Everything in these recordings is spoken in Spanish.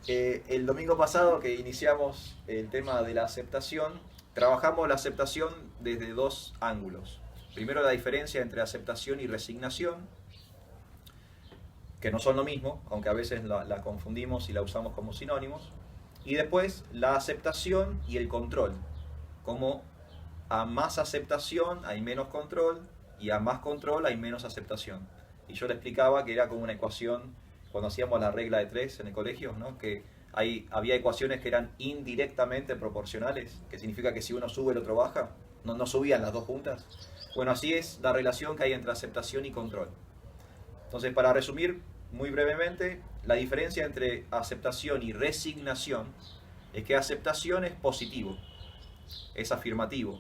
El domingo pasado que iniciamos el tema de la aceptación, trabajamos la aceptación desde dos ángulos. Primero la diferencia entre aceptación y resignación, que no son lo mismo, aunque a veces la confundimos y la usamos como sinónimos. Y después la aceptación y el control, como a más aceptación hay menos control y a más control hay menos aceptación. Y yo le explicaba que era como una ecuación, cuando hacíamos la regla de tres en el colegio, ¿no? Que había ecuaciones que eran indirectamente proporcionales, que significa que si uno sube el otro baja, no subían las dos juntas. Bueno, así es la relación que hay entre aceptación y control. Entonces, para resumir muy brevemente, la diferencia entre aceptación y resignación es que aceptación es positivo, es afirmativo.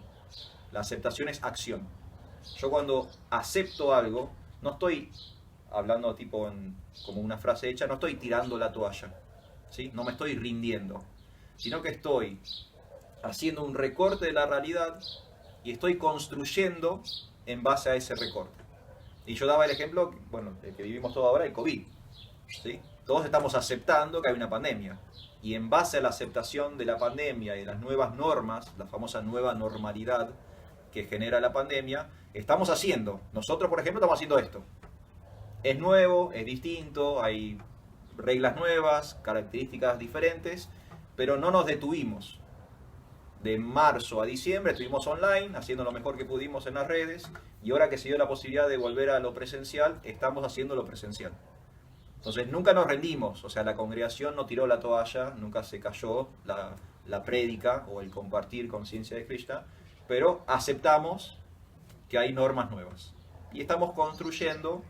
La aceptación es acción. Yo cuando acepto algo, no estoy hablando como una frase hecha, no estoy tirando la toalla, ¿sí? No me estoy rindiendo, sino que estoy haciendo un recorte de la realidad y estoy construyendo en base a ese recorte. Y yo daba el ejemplo, bueno, el que vivimos todo ahora, el COVID, ¿sí? Todos estamos aceptando que hay una pandemia. Y en base a la aceptación de la pandemia y de las nuevas normas, la famosa nueva normalidad que genera la pandemia, estamos haciendo. Nosotros, por ejemplo, estamos haciendo esto. Es nuevo, es distinto, hay reglas nuevas, características diferentes, pero no nos detuvimos. De marzo a diciembre estuvimos online, haciendo lo mejor que pudimos en las redes, y ahora que se dio la posibilidad de volver a lo presencial, estamos haciendo lo presencial. Entonces nunca nos rendimos, o sea, la congregación no tiró la toalla, nunca se cayó la prédica o el compartir conciencia de Krishna, pero aceptamos que hay normas nuevas. Y estamos construyendo,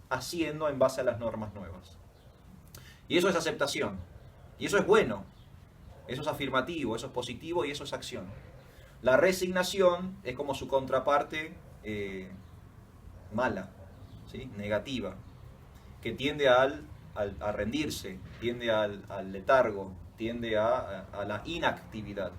haciendo en base a las normas nuevas. Y eso es aceptación. Y eso es bueno. Eso es afirmativo, eso es positivo y eso es acción. La resignación es como su contraparte mala, ¿sí? Negativa, que tiende a rendirse, tiende al letargo, tiende a la inactividad.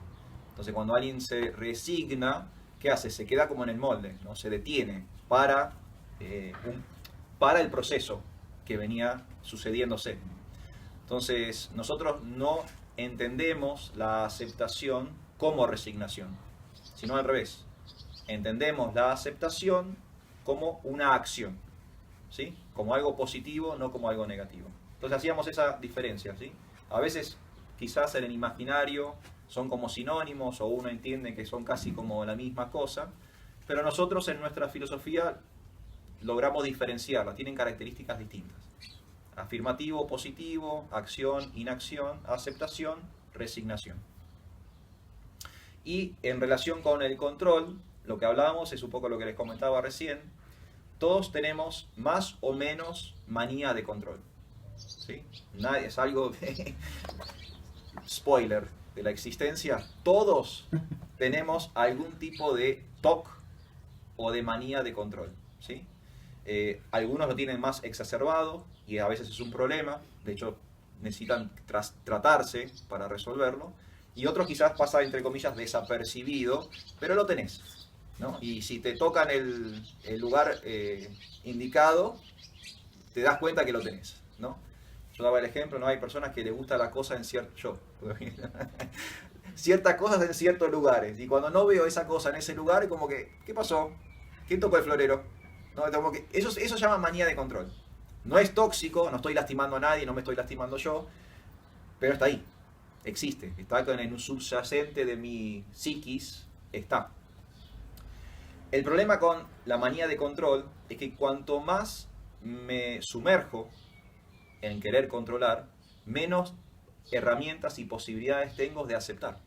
Entonces cuando alguien se resigna, ¿qué hace? Se queda como en el molde, ¿no? Se detiene para el proceso que venía sucediéndose. Entonces nosotros no entendemos la aceptación como resignación, sino al revés. Entendemos la aceptación como una acción, ¿sí? Como algo positivo, no como algo negativo. Entonces hacíamos esa diferencia, ¿sí? A veces quizás en el imaginario son como sinónimos o uno entiende que son casi como la misma cosa, pero nosotros en nuestra filosofía logramos diferenciarlas, tienen características distintas. Afirmativo, positivo, acción, inacción, aceptación, resignación. Y en relación con el control, lo que hablábamos es un poco lo que les comentaba recién. Todos tenemos más o menos manía de control, ¿sí? Es algo spoiler de la existencia. Todos tenemos algún tipo de TOC o de manía de control, ¿sí? Algunos lo tienen más exacerbado y a veces es un problema, de hecho necesitan tratarse para resolverlo, y otros quizás pasa entre comillas desapercibido, pero lo tenés, ¿no? Y si te tocan el lugar indicado, te das cuenta que lo tenés, ¿no? Yo daba el ejemplo, ¿no? Hay personas que les gusta la cosa en ciertas cosas en ciertos lugares, y cuando no veo esa cosa en ese lugar, como que, ¿qué pasó? ¿Quién tocó el florero? ¿No? Como que eso se llama manía de control. No es tóxico, no estoy lastimando a nadie, no me estoy lastimando yo, pero está ahí, existe, está en un subyacente de mi psiquis, está. El problema con la manía de control es que cuanto más me sumerjo en querer controlar, menos herramientas y posibilidades tengo de aceptar.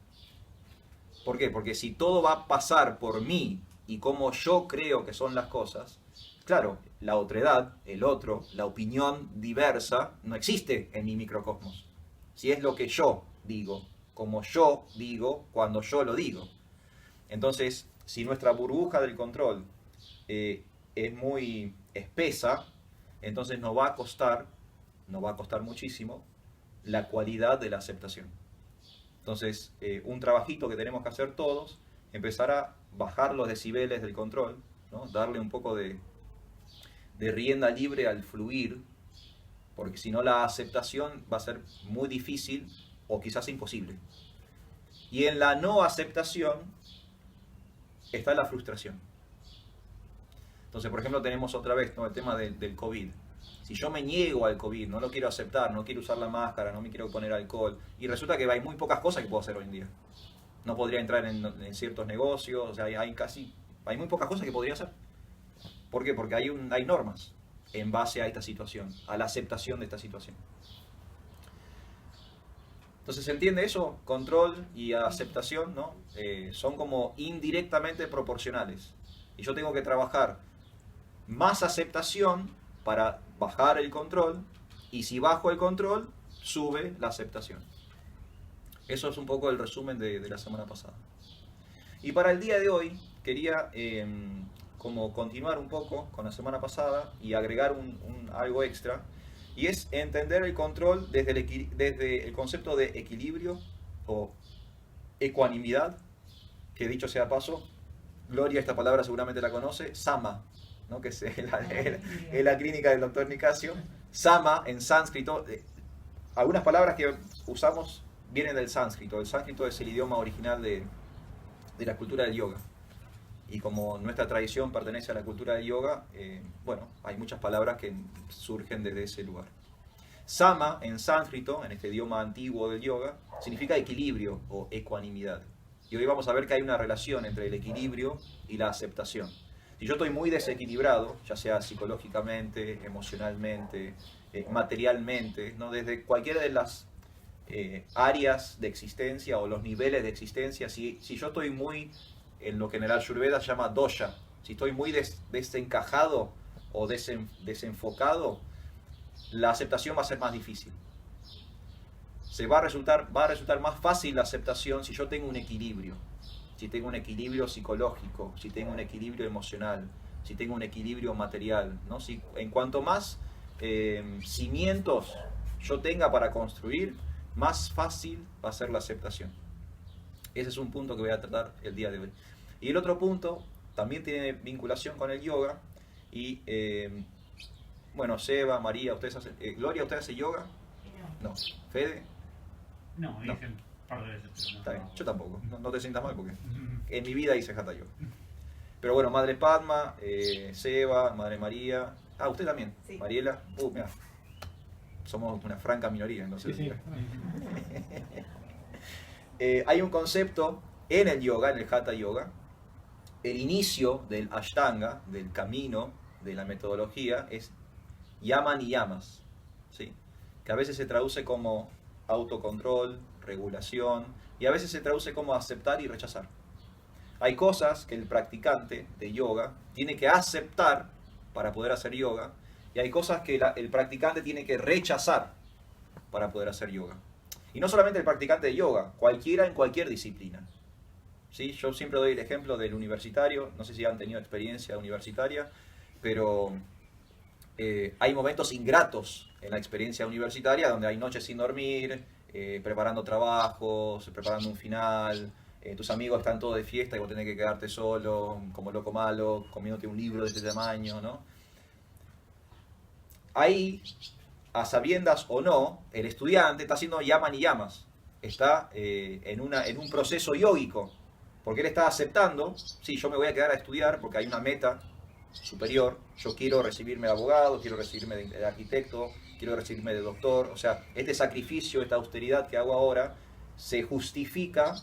¿Por qué? Porque si todo va a pasar por mí y como yo creo que son las cosas, claro, la otredad, el otro, la opinión diversa no existe en mi microcosmos. Si es lo que yo digo, como yo digo, cuando yo lo digo. Entonces, si nuestra burbuja del control es muy espesa, entonces nos va a costar muchísimo la cualidad de la aceptación. Entonces, un trabajito que tenemos que hacer todos, empezar a bajar los decibeles del control, ¿no? Darle un poco de rienda libre al fluir, porque si no la aceptación va a ser muy difícil o quizás imposible. Y en la no aceptación está la frustración. Entonces, por ejemplo, tenemos otra vez, ¿no?, el tema del COVID. Si yo me niego al COVID, no lo quiero aceptar, no quiero usar la máscara, no me quiero poner alcohol, y resulta que hay muy pocas cosas que puedo hacer hoy en día. No podría entrar en ciertos negocios, o sea, hay muy pocas cosas que podría hacer. ¿Por qué? Porque hay normas en base a esta situación, a la aceptación de esta situación. Entonces, ¿se entiende eso? Control y aceptación, ¿no? Son como indirectamente proporcionales. Y yo tengo que trabajar más aceptación para bajar el control, y si bajo el control, sube la aceptación. Eso es un poco el resumen de la semana pasada. Y para el día de hoy, quería como continuar un poco con la semana pasada y agregar algo extra, y es entender el control desde el concepto de equilibrio o ecuanimidad, que dicho sea paso, Gloria, esta palabra seguramente la conoce, sama, ¿no?, que es la clínica del doctor Nicasio. Sama en sánscrito, algunas palabras que usamos vienen del sánscrito. El sánscrito es el idioma original de la cultura del yoga. Y como nuestra tradición pertenece a la cultura del yoga, bueno, hay muchas palabras que surgen desde ese lugar. Sama en sánscrito, en este idioma antiguo del yoga, significa equilibrio o ecuanimidad. Y hoy vamos a ver que hay una relación entre el equilibrio y la aceptación. Si yo estoy muy desequilibrado, ya sea psicológicamente, emocionalmente, materialmente, ¿no?, desde cualquiera de las áreas de existencia o los niveles de existencia, si yo estoy muy, en lo que en el Ayurveda se llama dosha, si estoy muy desencajado o desenfocado, la aceptación va a ser más difícil. Va a resultar más fácil la aceptación si yo tengo un equilibrio. Si tengo un equilibrio psicológico, si tengo un equilibrio emocional, si tengo un equilibrio material, ¿no? En cuanto más cimientos yo tenga para construir, más fácil va a ser la aceptación. Ese es un punto que voy a tratar el día de hoy. Y el otro punto también tiene vinculación con el yoga. Y bueno, Seba, María, ustedes hacen... Gloria, ¿usted hace yoga? No. ¿Fede? No, hice un par de veces. Pero no. Está bien, yo tampoco. No te sientas mal porque en mi vida hice hatha yoga. Pero bueno, Madre Padma, Seba, Madre María. Ah, usted también. Sí. Mariela. Mira. Somos una franca minoría, entonces. Sí, sí. Hay un concepto en el yoga, en el hatha yoga. El inicio del ashtanga, del camino, de la metodología, es yaman y yamas, ¿sí?, que a veces se traduce como autocontrol, regulación, y a veces se traduce como aceptar y rechazar. Hay cosas que el practicante de yoga tiene que aceptar para poder hacer yoga, y hay cosas que el practicante tiene que rechazar para poder hacer yoga. Y no solamente el practicante de yoga, cualquiera en cualquier disciplina. ¿Sí? Yo siempre doy el ejemplo del universitario, no sé si han tenido experiencia universitaria, pero hay momentos ingratos en la experiencia universitaria donde hay noches sin dormir, preparando trabajos, preparando un final, tus amigos están todos de fiesta y vos tenés que quedarte solo, como loco malo, comiéndote un libro de este tamaño, ¿no? Ahí, a sabiendas o no, el estudiante está haciendo yaman y yamas, está en un proceso yógico, porque él está aceptando, sí, yo me voy a quedar a estudiar porque hay una meta superior, yo quiero recibirme de abogado, quiero recibirme de arquitecto, quiero recibirme de doctor, o sea, este sacrificio, esta austeridad que hago ahora, se justifica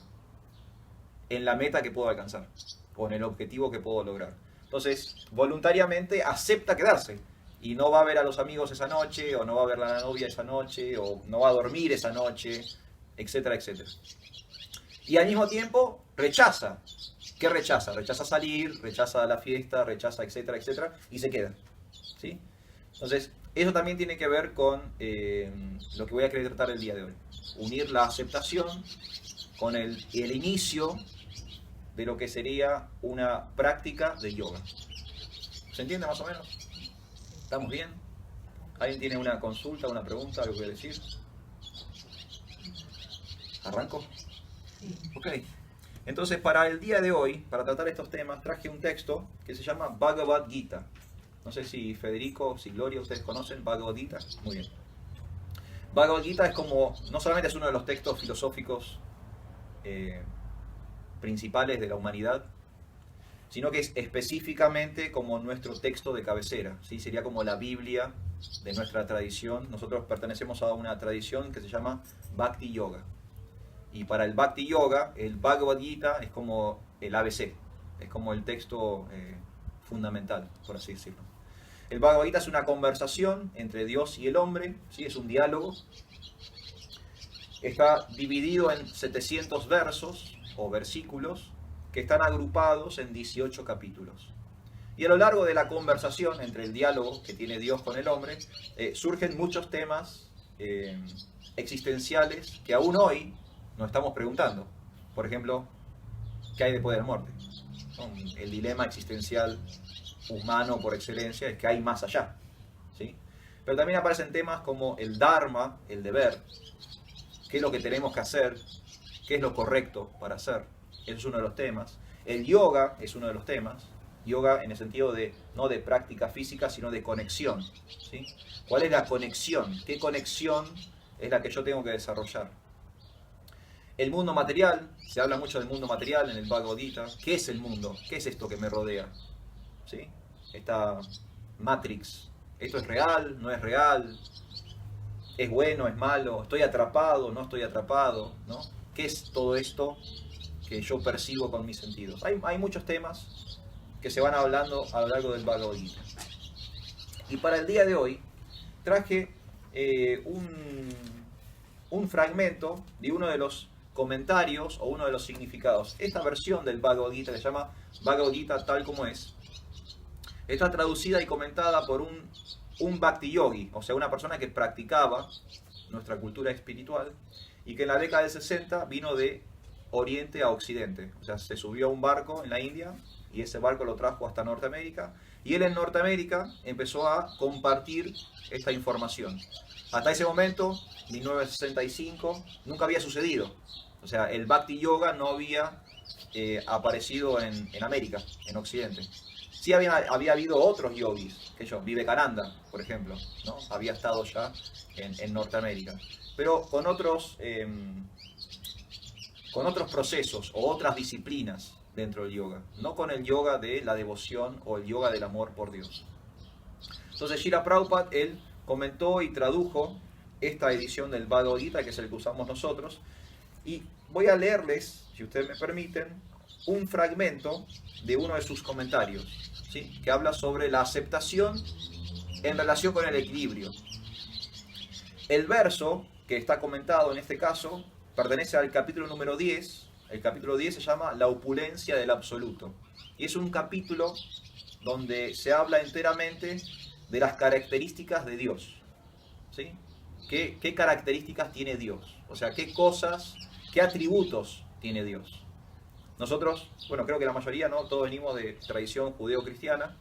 en la meta que puedo alcanzar, o en el objetivo que puedo lograr. Entonces, voluntariamente acepta quedarse, y no va a ver a los amigos esa noche, o no va a ver a la novia esa noche, o no va a dormir esa noche, etcétera, etcétera. Y al mismo tiempo rechaza. ¿Qué rechaza? Rechaza salir, rechaza la fiesta, rechaza, etcétera, etcétera, y se queda. ¿Sí? Entonces, eso también tiene que ver con lo que voy a querer tratar el día de hoy. Unir la aceptación con el inicio de lo que sería una práctica de yoga. ¿Se entiende más o menos? ¿Estamos bien? ¿Alguien tiene una consulta, una pregunta, algo que decir? ¿Arranco? Ok. Entonces, para el día de hoy, para tratar estos temas, traje un texto que se llama Bhagavad Gita. No sé si Federico, si Gloria, ustedes conocen Bhagavad Gita. Muy bien. Bhagavad Gita es como, no solamente es uno de los textos filosóficos principales de la humanidad, sino que es específicamente como nuestro texto de cabecera, ¿sí? Sería como la Biblia de nuestra tradición. Nosotros pertenecemos a una tradición que se llama Bhakti Yoga. Y para el Bhakti Yoga, el Bhagavad Gita es como el ABC, es como el texto fundamental, por así decirlo. El Bhagavad Gita es una conversación entre Dios y el hombre, ¿sí? Es un diálogo. Está dividido en 700 versos o versículos que están agrupados en 18 capítulos. Y a lo largo de la conversación entre el diálogo que tiene Dios con el hombre, surgen muchos temas existenciales que aún hoy nos estamos preguntando. Por ejemplo, ¿qué hay después de la muerte? El dilema existencial humano por excelencia es que hay más allá, ¿sí? Pero también aparecen temas como el dharma, el deber, qué es lo que tenemos que hacer, qué es lo correcto para hacer. Ese es uno de los temas. El yoga es uno de los temas. Yoga en el sentido de no de práctica física, sino de conexión, ¿sí? ¿Cuál es la conexión? ¿Qué conexión es la que yo tengo que desarrollar? El mundo material, se habla mucho del mundo material en el Bhagavad Gita. ¿Qué es el mundo? ¿Qué es esto que me rodea? ¿Sí? Esta Matrix. ¿Esto es real? ¿No es real? ¿Es bueno? ¿Es malo? ¿Estoy atrapado? ¿No estoy atrapado? ¿No? ¿Qué es todo esto que yo percibo con mis sentidos? Hay muchos temas que se van hablando a lo largo del Bhagavad Gita. Y para el día de hoy traje un fragmento de uno de los comentarios o uno de los significados. Esta versión del Bhagavad Gita, que se llama Bhagavad Gita tal como es, está traducida y comentada por un Bhakti Yogi, o sea, una persona que practicaba nuestra cultura espiritual y que en la década del 60 vino de Oriente a Occidente. O sea, se subió a un barco en la India y ese barco lo trajo hasta Norteamérica y él en Norteamérica empezó a compartir esta información. Hasta ese momento, 1965, nunca había sucedido. O sea, el Bhakti Yoga no había aparecido en América, en Occidente. Sí había habido otros yogis, que yo, Vivekananda, por ejemplo, ¿no? Había estado ya en Norteamérica, pero con otros procesos o otras disciplinas dentro del yoga, no con el yoga de la devoción o el yoga del amor por Dios. Entonces Srila Prabhupada, él comentó y tradujo esta edición del Bhagavad Gita, que es el que usamos nosotros, y voy a leerles, si ustedes me permiten, un fragmento de uno de sus comentarios, ¿sí? Que habla sobre la aceptación en relación con el equilibrio. El verso que está comentado en este caso pertenece al capítulo número 10. El capítulo 10 se llama La opulencia del absoluto. Y es un capítulo donde se habla enteramente de las características de Dios, ¿sí? ¿Qué características tiene Dios? O sea, qué cosas, qué atributos tiene Dios. Nosotros, bueno, creo que la mayoría, ¿no? Todos venimos de tradición judeo-cristiana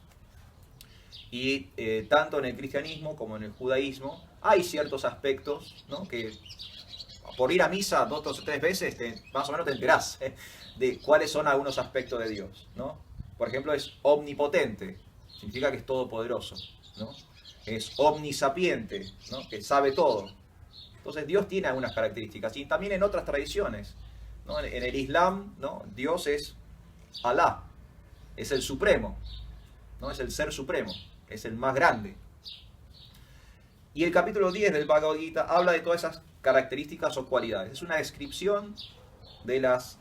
y tanto en el cristianismo como en el judaísmo hay ciertos aspectos, ¿no? Que por ir a misa 2 o 3 veces más o menos te enterás de cuáles son algunos aspectos de Dios, ¿no? Por ejemplo, es omnipotente, significa que es todopoderoso, ¿no? Es omnisapiente, ¿no? Que sabe todo. Entonces Dios tiene algunas características y también en otras tradiciones, ¿no? En el Islam, ¿no? Dios es Alá, es el supremo, ¿no? Es el ser supremo, es el más grande. Y el capítulo 10 del Bhagavad Gita habla de todas esas características o cualidades. Es una descripción de las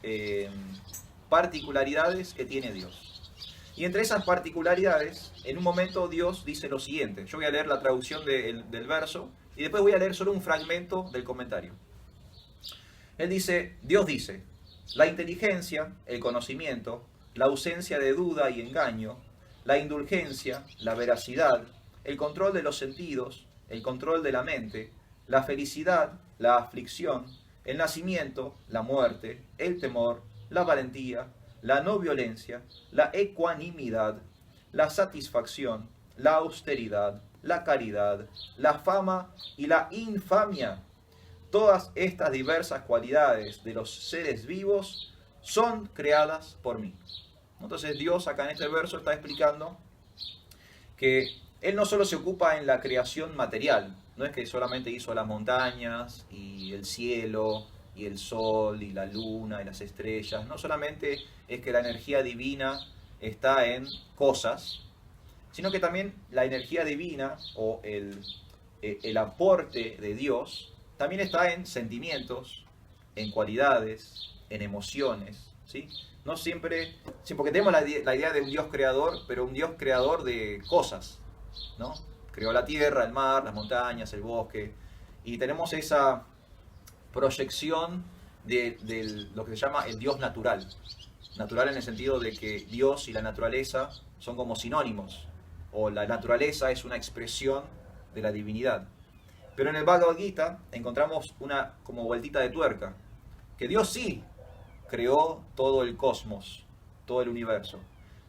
particularidades que tiene Dios. Y entre esas particularidades, en un momento Dios dice lo siguiente. Yo voy a leer la traducción del verso y después voy a leer solo un fragmento del comentario. Dios dice, la inteligencia, el conocimiento, la ausencia de duda y engaño, la indulgencia, la veracidad, el control de los sentidos, el control de la mente, la felicidad, la aflicción, el nacimiento, la muerte, el temor, la valentía, la no violencia, la ecuanimidad, la satisfacción, la austeridad, la caridad, la fama y la infamia. Todas estas diversas cualidades de los seres vivos son creadas por mí. Entonces Dios acá en este verso está explicando que Él no solo se ocupa en la creación material, no es que solamente hizo las montañas y el cielo y el sol y la luna y las estrellas. No solamente es que la energía divina está en cosas, sino que también la energía divina o el aporte de Dios también está en sentimientos, en cualidades, en emociones, ¿sí? No siempre, sí, porque tenemos la idea de un Dios creador, pero un Dios creador de cosas, ¿no? Creó la tierra, el mar, las montañas, el bosque, y tenemos esa proyección de lo que se llama el Dios natural. Natural en el sentido de que Dios y la naturaleza son como sinónimos, o la naturaleza es una expresión de la divinidad. Pero en el Bhagavad Gita encontramos una como vueltita de tuerca, que Dios sí creó todo el cosmos, todo el universo,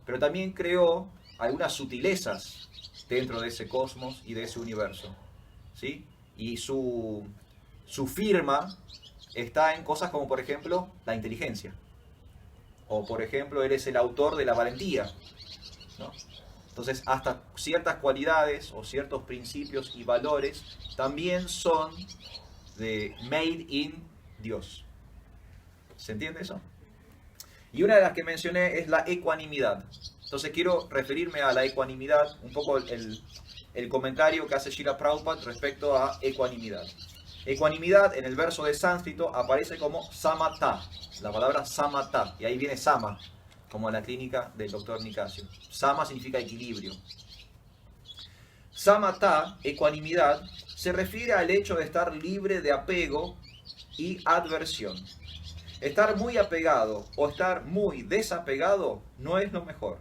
pero también creó algunas sutilezas dentro de ese cosmos y de ese universo, ¿sí? Y su firma está en cosas como, por ejemplo, la inteligencia, o por ejemplo, él es el autor de la valentía, ¿no? Entonces, hasta ciertas cualidades o ciertos principios y valores también son de made in Dios. ¿Se entiende eso? Y una de las que mencioné es la ecuanimidad. Entonces quiero referirme a la ecuanimidad, un poco el comentario que hace Srila Prabhupada respecto a ecuanimidad. Ecuanimidad en el verso de sánscrito aparece como samatha, la palabra samatha, y ahí viene sama, como en la clínica del doctor Nicasio. Sama significa equilibrio. Samatha, ecuanimidad, se refiere al hecho de estar libre de apego y adversión. Estar muy apegado o estar muy desapegado no es lo mejor.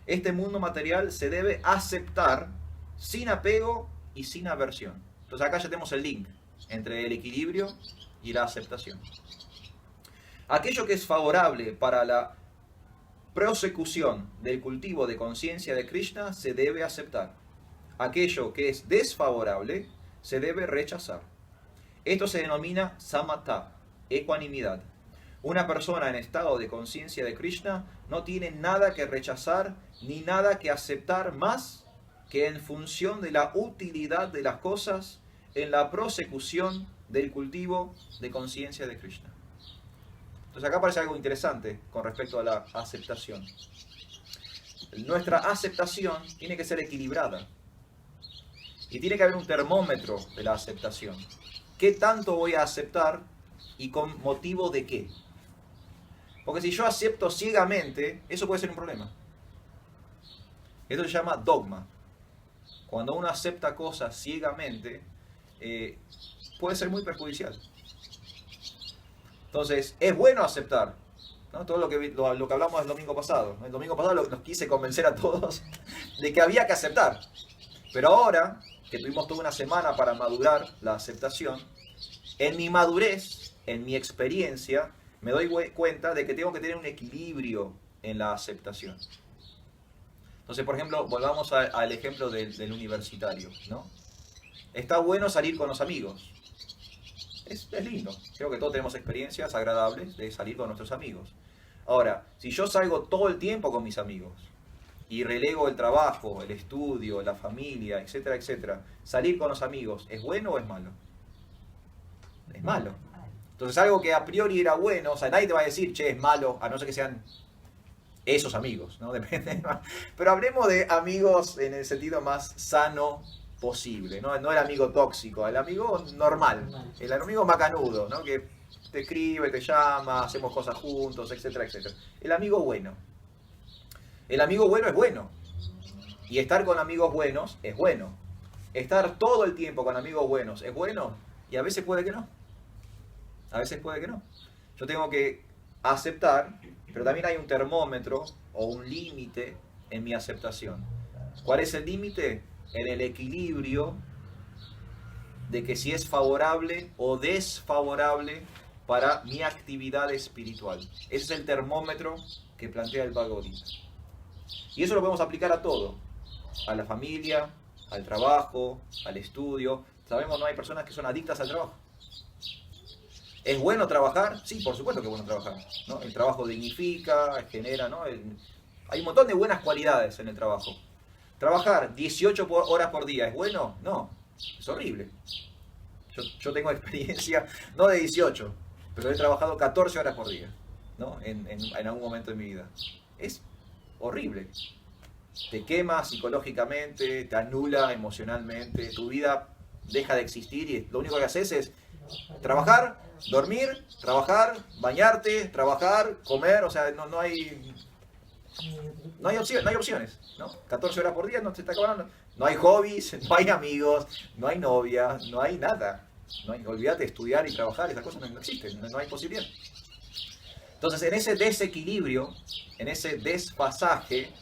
Este mundo material se debe aceptar sin apego y sin aversión. Entonces acá ya tenemos el link entre el equilibrio y la aceptación. Aquello que es favorable para la prosecución del cultivo de conciencia de Krishna se debe aceptar. Aquello que es desfavorable se debe rechazar. Esto se denomina samatha, ecuanimidad. Una persona en estado de conciencia de Krishna no tiene nada que rechazar ni nada que aceptar más que en función de la utilidad de las cosas en la prosecución del cultivo de conciencia de Krishna. Entonces acá aparece algo interesante con respecto a la aceptación. Nuestra aceptación tiene que ser equilibrada y tiene que haber un termómetro de la aceptación. ¿Qué tanto voy a aceptar y con motivo de qué? Porque si yo acepto ciegamente, eso puede ser un problema. Esto se llama dogma. Cuando uno acepta cosas ciegamente, puede ser muy perjudicial. Entonces, es bueno aceptar, ¿no? Todo lo que hablamos el domingo pasado. El domingo pasado los quise convencer a todos de que había que aceptar. Pero ahora, que tuvimos toda una semana para madurar la aceptación, en mi madurez, en mi experiencia, me doy cuenta de que tengo que tener un equilibrio en la aceptación. Entonces, por ejemplo, volvamos al ejemplo del universitario, ¿no? Está bueno salir con los amigos. Es lindo. Creo que todos tenemos experiencias agradables de salir con nuestros amigos. Ahora, si yo salgo todo el tiempo con mis amigos y relego el trabajo, el estudio, la familia, etcétera, etcétera, salir con los amigos, ¿es bueno o es malo? Es malo. Entonces algo que a priori era bueno, o sea, nadie te va a decir, che, es malo, a no ser que sean esos amigos, ¿no? Depende. Pero hablemos de amigos en el sentido más sano posible, ¿no? No el amigo tóxico, el amigo normal, el amigo macanudo, ¿no? Que te escribe, te llama, hacemos cosas juntos, etcétera, etcétera. El amigo bueno. El amigo bueno es bueno. Y estar con amigos buenos es bueno. Estar todo el tiempo con amigos buenos es bueno, y a veces puede que no. A veces puede que no. Yo tengo que aceptar, pero también hay un termómetro o un límite en mi aceptación. ¿Cuál es el límite? En el equilibrio de que si es favorable o desfavorable para mi actividad espiritual. Ese es el termómetro que plantea el Bhagavad Gita. Y eso lo podemos aplicar a todo. A la familia, al trabajo, al estudio. Sabemos, no hay personas que son adictas al trabajo. ¿Es bueno trabajar? Sí, por supuesto que es bueno trabajar, ¿no? El trabajo dignifica, genera, ¿no? Hay un montón de buenas cualidades en el trabajo. ¿Trabajar 18 horas por día es bueno? No. Es horrible. Yo tengo experiencia, no de 18, pero he trabajado 14 horas por día, ¿no? En algún momento de mi vida. Es horrible. Te quema psicológicamente, te anula emocionalmente, tu vida deja de existir y lo único que haces es trabajar, dormir, trabajar, bañarte, trabajar, comer, o sea, no hay opciones, ¿no? 14 horas por día no se está acabando. No hay hobbies, no hay amigos, no hay novia, no hay nada. Olvídate de estudiar y trabajar, esas cosas no existen, no hay posibilidad. Entonces, en ese desequilibrio, en ese desfasaje,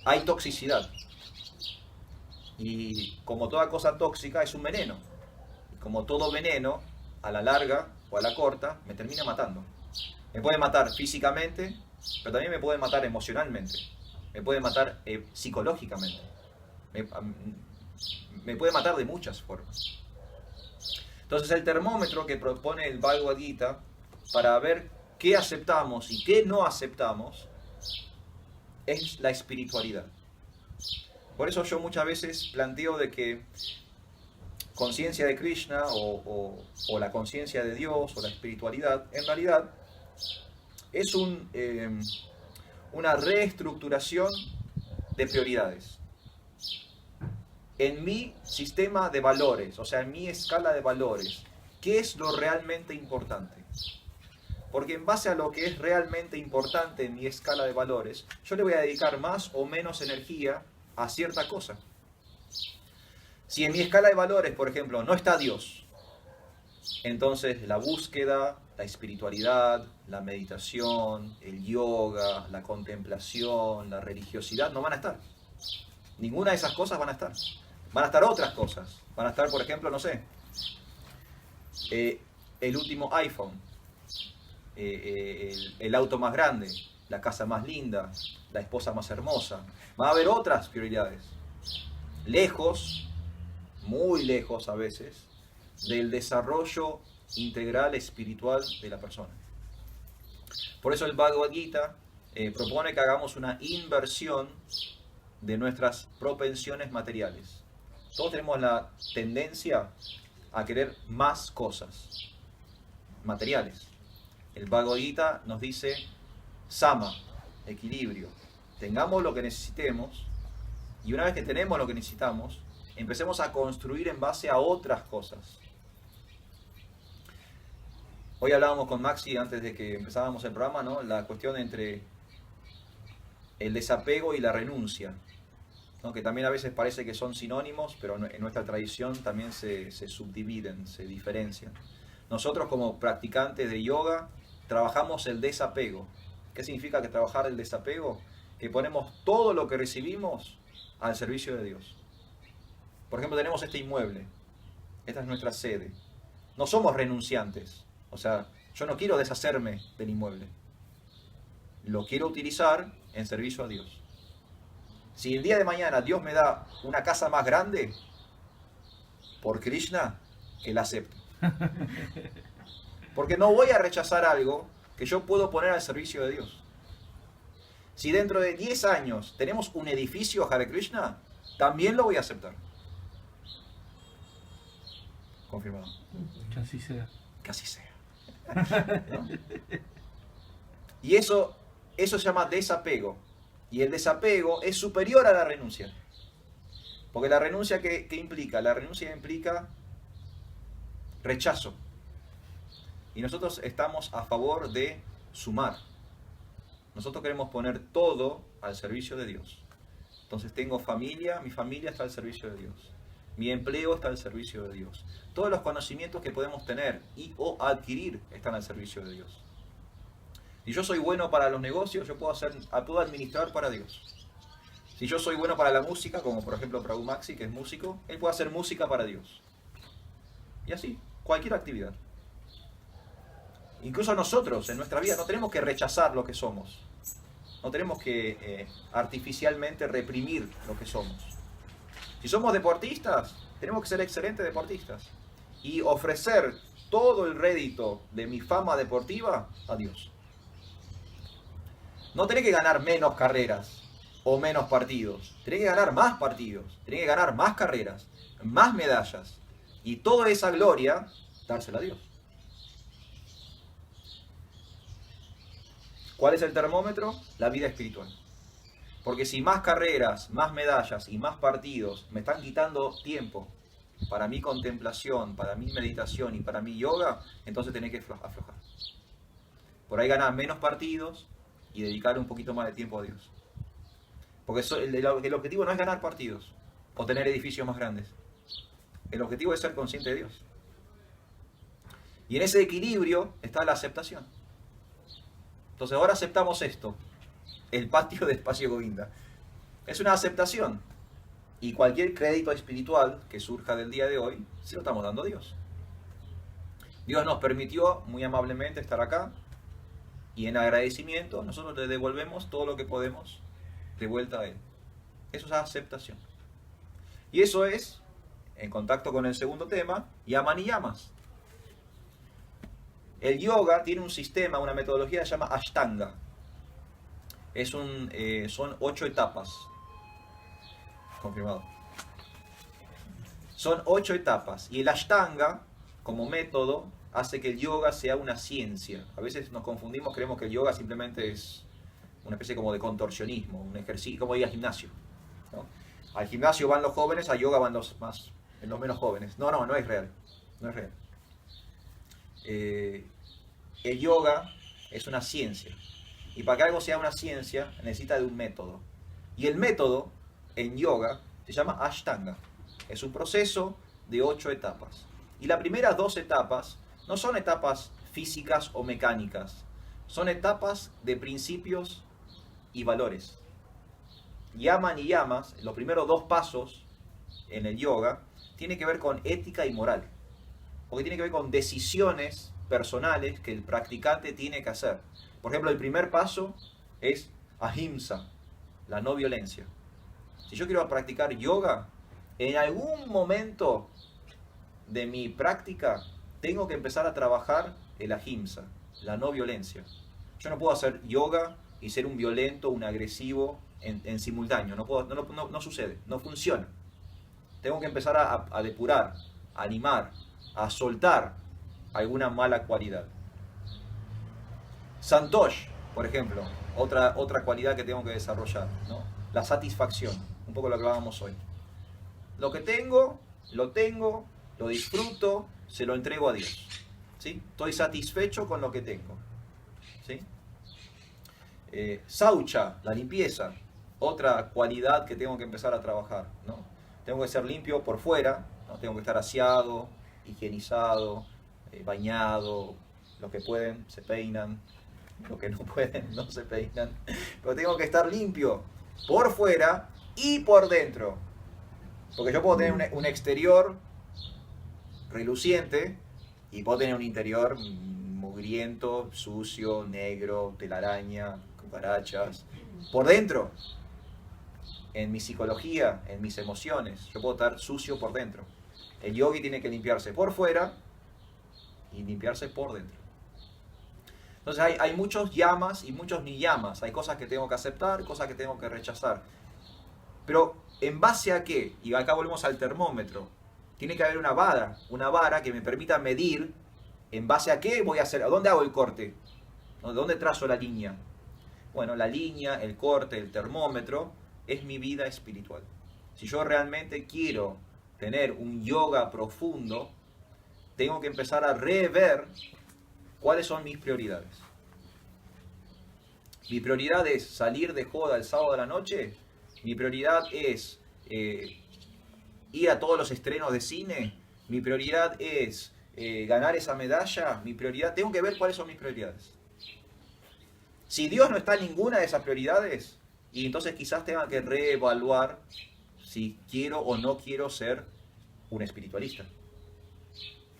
hay toxicidad. Y como toda cosa tóxica es un veneno. Y como todo veneno, a la larga o a la corta, me termina matando. Me puede matar físicamente, pero también me puede matar emocionalmente. Me puede matar psicológicamente. Me puede matar de muchas formas. Entonces el termómetro que propone el Bhagavad Gita para ver qué aceptamos y qué no aceptamos es la espiritualidad. Por eso yo muchas veces planteo de que conciencia de Krishna o la conciencia de Dios o la espiritualidad en realidad es una reestructuración de prioridades. En mi sistema de valores, o sea, en mi escala de valores, ¿qué es lo realmente importante? Porque en base a lo que es realmente importante en mi escala de valores, yo le voy a dedicar más o menos energía a cierta cosa. Si en mi escala de valores, por ejemplo, no está Dios, entonces la búsqueda, la espiritualidad, la meditación, el yoga, la contemplación, la religiosidad no van a estar. Ninguna de esas cosas van a estar. Van a estar otras cosas. Van a estar, por ejemplo, no sé, el último iPhone, el auto más grande, la casa más linda, la esposa más hermosa. Va a haber otras prioridades. Lejos, muy lejos a veces, del desarrollo integral espiritual de la persona. Por eso el Bhagavad Gita propone que hagamos una inversión de nuestras propensiones materiales. Todos tenemos la tendencia a querer más cosas materiales. El Bhagavad Gita nos dice sama, equilibrio. Tengamos lo que necesitemos y una vez que tenemos lo que necesitamos, empecemos a construir en base a otras cosas. Hoy hablábamos con Maxi antes de que empezábamos el programa, ¿no? La cuestión entre el desapego y la renuncia, ¿no? Que también a veces parece que son sinónimos, pero en nuestra tradición también se subdividen, se diferencian. Nosotros como practicantes de yoga trabajamos el desapego. ¿Qué significa que trabajar el desapego? Que ponemos todo lo que recibimos al servicio de Dios. Por ejemplo, tenemos este inmueble, esta es nuestra sede. No somos renunciantes, o sea, yo no quiero deshacerme del inmueble. Lo quiero utilizar en servicio a Dios. Si el día de mañana Dios me da una casa más grande, por Krishna, que la acepto. Porque no voy a rechazar algo que yo puedo poner al servicio de Dios. Si dentro de 10 años tenemos un edificio Hare Krishna, también lo voy a aceptar. Confirmado. Que así sea. Que así sea. ¿No? Y eso se llama desapego. Y el desapego es superior a la renuncia. Porque la renuncia, ¿qué implica? La renuncia implica rechazo. Y nosotros estamos a favor de sumar. Nosotros queremos poner todo al servicio de Dios. Entonces tengo familia, mi familia está al servicio de Dios. Mi empleo está al servicio de Dios. Todos los conocimientos que podemos tener y o adquirir están al servicio de Dios. Si yo soy bueno para los negocios, yo puedo administrar para Dios. Si yo soy bueno para la música, como por ejemplo Prabhu Maxi, que es músico, él puede hacer música para Dios. Y así, cualquier actividad. Incluso nosotros, en nuestra vida, no tenemos que rechazar lo que somos. No tenemos que artificialmente reprimir lo que somos. Si somos deportistas, tenemos que ser excelentes deportistas. Y ofrecer todo el rédito de mi fama deportiva a Dios. No tenés que ganar menos carreras o menos partidos. Tenés que ganar más partidos, tenés que ganar más carreras, más medallas. Y toda esa gloria, dársela a Dios. ¿Cuál es el termómetro? La vida espiritual. Porque si más carreras, más medallas y más partidos me están quitando tiempo para mi contemplación, para mi meditación y para mi yoga, entonces tenés que aflojar. Por ahí ganar menos partidos y dedicar un poquito más de tiempo a Dios. Porque el objetivo no es ganar partidos o tener edificios más grandes. El objetivo es ser consciente de Dios. Y en ese equilibrio está la aceptación. Entonces ahora aceptamos esto. El patio de Espacio Govinda. Es una aceptación. Y cualquier crédito espiritual que surja del día de hoy, se lo estamos dando a Dios. Dios nos permitió muy amablemente estar acá. Y en agradecimiento nosotros le devolvemos todo lo que podemos de vuelta a Él. Eso es aceptación. Y eso es, en contacto con el segundo tema, yaman y yamas. El yoga tiene un sistema, una metodología que se llama Ashtanga. Son 8 etapas. Confirmado. Son 8 etapas. Y el Ashtanga, como método, hace que el yoga sea una ciencia. A veces nos confundimos, creemos que el yoga simplemente es una especie como de contorsionismo, un ejercicio, como ir al gimnasio, ¿no? Al gimnasio van los jóvenes, al yoga van los menos jóvenes. No es real. No es real. El yoga es una ciencia. Y para que algo sea una ciencia, necesita de un método. Y el método en yoga se llama Ashtanga. Es un proceso de 8 etapas. Y las primeras 2 etapas no son etapas físicas o mecánicas. Son etapas de principios y valores. Yaman y yamas, los primeros 2 pasos en el yoga, tiene que ver con ética y moral. Porque tiene que ver con decisiones personales que el practicante tiene que hacer. Por ejemplo, el primer paso es ahimsa, la no violencia. Si yo quiero practicar yoga, en algún momento de mi práctica tengo que empezar a trabajar el ahimsa, la no violencia. Yo no puedo hacer yoga y ser un violento, un agresivo en simultáneo. No sucede, no funciona. Tengo que empezar a depurar, a animar, a soltar alguna mala cualidad. Santosh, por ejemplo, otra cualidad que tengo que desarrollar, ¿no? La satisfacción, un poco lo que hablábamos hoy. Lo que tengo, lo disfruto, se lo entrego a Dios, ¿sí? Estoy satisfecho con lo que tengo, ¿sí? Saucha, la limpieza, otra cualidad que tengo que empezar a trabajar, ¿no? Tengo que ser limpio por fuera, ¿no? Tengo que estar aseado, higienizado, bañado. Los que pueden se peinan, los que no pueden no se peinan, pero tengo que estar limpio por fuera y por dentro, porque yo puedo tener un exterior reluciente y puedo tener un interior mugriento, sucio, negro, telaraña, cucarachas. Por dentro, en mi psicología, en mis emociones, yo puedo estar sucio por dentro. El yogi tiene que limpiarse por fuera y limpiarse por dentro. Entonces hay muchos yamas y muchos niyamas. Hay cosas que tengo que aceptar, cosas que tengo que rechazar. Pero ¿en base a qué? Y acá volvemos al termómetro. Tiene que haber una vara que me permita medir en base a qué voy a hacer, a dónde hago el corte, ¿de dónde trazo la línea? Bueno, la línea, el corte, el termómetro es mi vida espiritual. Si yo realmente quiero tener un yoga profundo, tengo que empezar a rever cuáles son mis prioridades. Mi prioridad es salir de joda el sábado de la noche. Mi prioridad es ir a todos los estrenos de cine. Mi prioridad es ganar esa medalla. Mi prioridad, tengo que ver cuáles son mis prioridades. Si Dios no está en ninguna de esas prioridades, y entonces quizás tenga que reevaluar si quiero o no quiero ser un espiritualista.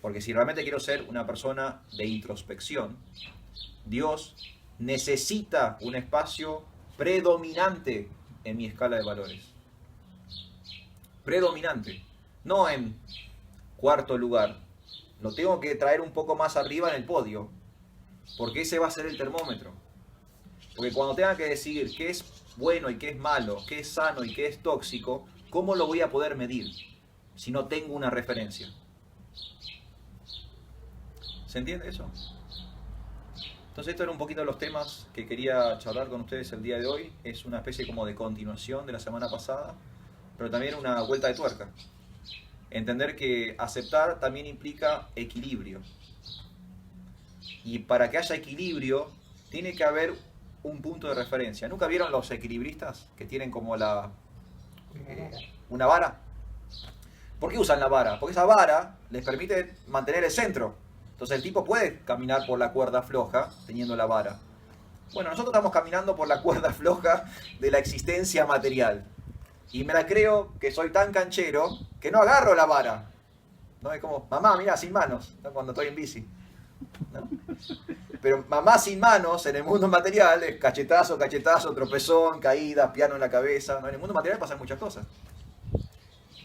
Porque si realmente quiero ser una persona de introspección, Dios necesita un espacio predominante en mi escala de valores. Predominante. No en cuarto lugar. Lo tengo que traer un poco más arriba en el podio. Porque ese va a ser el termómetro. Porque cuando tenga que decidir qué es bueno y qué es malo, qué es sano y qué es tóxico, ¿cómo lo voy a poder medir si no tengo una referencia? ¿Se entiende eso? Entonces estos eran un poquito los temas que quería charlar con ustedes el día de hoy. Es una especie como de continuación de la semana pasada, pero también una vuelta de tuerca. Entender que aceptar también implica equilibrio. Y para que haya equilibrio, tiene que haber un punto de referencia. ¿Nunca vieron los equilibristas que tienen como una vara? ¿Por qué usan la vara? Porque esa vara les permite mantener el centro. Entonces el tipo puede caminar por la cuerda floja teniendo la vara. Bueno, nosotros estamos caminando por la cuerda floja de la existencia material. Y me la creo que soy tan canchero que no agarro la vara. ¿No? Es como, mamá, mira, sin manos, ¿no? Cuando estoy en bici. ¿No? Pero mamá sin manos en el mundo material es cachetazo, cachetazo, tropezón, caída, piano en la cabeza. ¿No? En el mundo material pasan muchas cosas.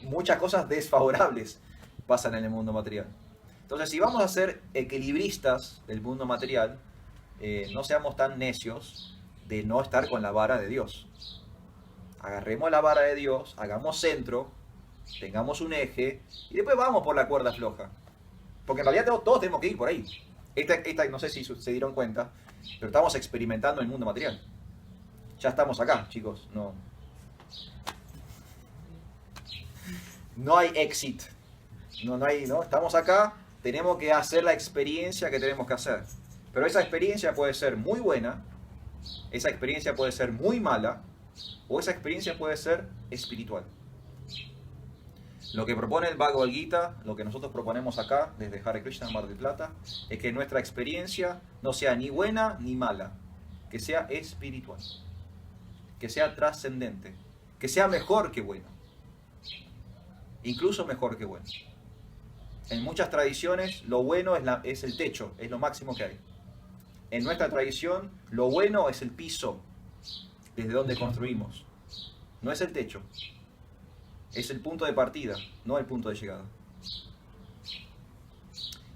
Muchas cosas desfavorables pasan en el mundo material. Entonces, si vamos a ser equilibristas del mundo material, no seamos tan necios de no estar con la vara de Dios. Agarremos la vara de Dios, hagamos centro, tengamos un eje y después vamos por la cuerda floja. Porque en realidad todos tenemos que ir por ahí. Esta no sé si se dieron cuenta, pero estamos experimentando el mundo material. Ya estamos acá, chicos. No hay exit. No hay, ¿no? Estamos acá, tenemos que hacer la experiencia que tenemos que hacer. Pero esa experiencia puede ser muy buena, esa experiencia puede ser muy mala, o esa experiencia puede ser espiritual. Lo que propone el Bhagavad Gita, lo que nosotros proponemos acá, desde Hare Krishna Mar del Plata, es que nuestra experiencia no sea ni buena ni mala, que sea espiritual, que sea trascendente, que sea mejor que bueno, incluso mejor que bueno. En muchas tradiciones, lo bueno es el techo, es lo máximo que hay. En nuestra tradición, lo bueno es el piso, desde donde construimos. No es el techo. Es el punto de partida, no el punto de llegada.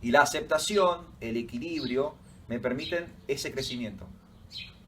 Y la aceptación, el equilibrio, me permiten ese crecimiento.